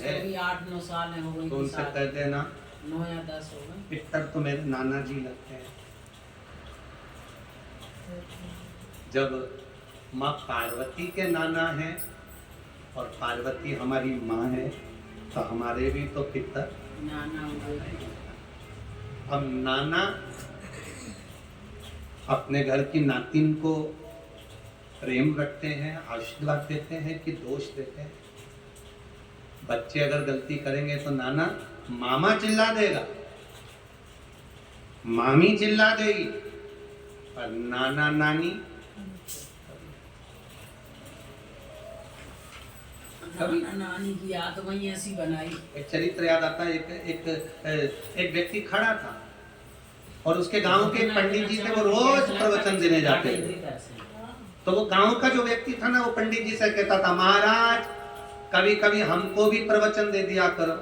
है भी 8-9 साल हो गई तो उनसे कह देना 9 या 10 हो गए। पितर तो मेरे नाना जी लगते हैं। जब माँ पार्वती के नाना हैं और पार्वती हमारी माँ है तो हमारे भी तो पितर नाना हुए। अब नाना अपने घर की नातिन को प्रेम रखते हैं, आशीर्वाद देते हैं कि दोष देते हैं। बच्चे अगर गलती करेंगे तो नाना मामा चिल्ला देगा, मामी चिल्ला देगी, पर नाना नानी नानी की याद वही ऐसी बनाई। एक चरित्र याद आता है। एक व्यक्ति खड़ा था और उसके गांव के पंडित जी थे, वो रोज प्रवचन देने जाते थे। तो वो गांव का जो व्यक्ति था ना, वो पंडित जी से कहता था, महाराज कभी कभी हमको भी प्रवचन दे दिया करो,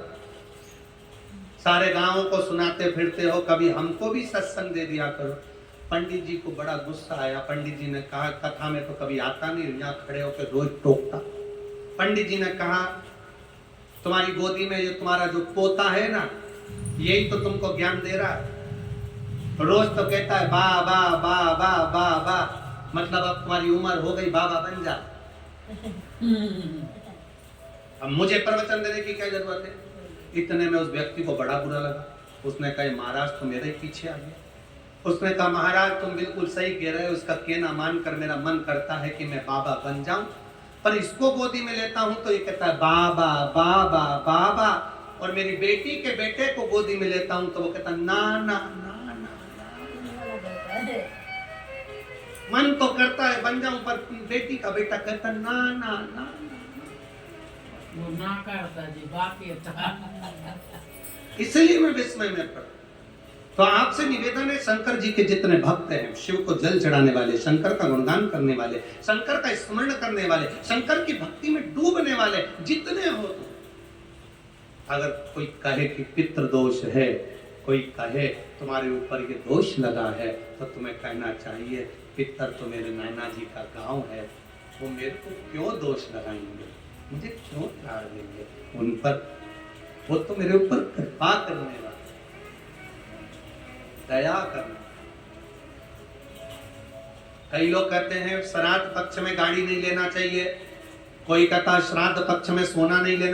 सारे गांव को सुनाते फिरते हो, कभी हमको भी सत्संग दे दिया करो। पंडित जी को बड़ा गुस्सा आया। पंडित जी ने कहा, कथा में तो कभी आता नहीं, यहाँ खड़े होकर रोज टोकता। पंडित जी ने कहा, तुम्हारी गोदी में ये तुम्हारा जो पोता है ना, यही तो तुमको ज्ञान दे रहा है। रोज तो कहता है बा बा बा बा बा बा, मतलब अब तुम्हारी उम्र हो गई, बाबा बन जा। अब मुझे प्रवचन देने की क्या जरूरत है। इतने में उस व्यक्ति को बड़ा बुरा लगा। उसने कहा, महाराज तो मेरे ही पीछे आ गया। उसने कहा, महाराज तुम बिल्कुल सही कह रहे हो, उसका कहना मानकर मेरा मन करता है कि मैं बाबा बन जाऊं, पर इसको गोदी में लेता हूं तो ये कहता है बाबा बाबा बाबा, और मेरी बेटी के बेटे को गोदी में लेता हूं तो वो कहता ना ना ना ना। मन तो करता है बन जाऊं, पर बेटी का बेटा कहता ना ना ना। वो ना करता जी, बाकी था। इसलिए मैं विस्मय में पड़ा। तो आपसे निवेदन है, शंकर जी के जितने भक्त हैं, शिव को जल चढ़ाने वाले, शंकर का गुणगान करने वाले, शंकर का स्मरण करने वाले, शंकर की भक्ति में डूबने वाले जितने हो, तो अगर कोई कहे कि पितृ दोष है, कोई कहे तुम्हारे ऊपर ये दोष लगा है, तो तुम्हें कहना चाहिए, पितर तो मेरे नाना जी का गांव है, वो मेरे को क्यों दोष लगाएंगे, मुझे क्यों ताड़ देंगे उन पर, वो तो मेरे ऊपर कृपा करने वाले, दया करना। कई लोग कहते हैं श्राद्ध पक्ष में गाड़ी नहीं लेना चाहिए, कोई कहता है श्राद्ध पक्ष में सोना नहीं लेना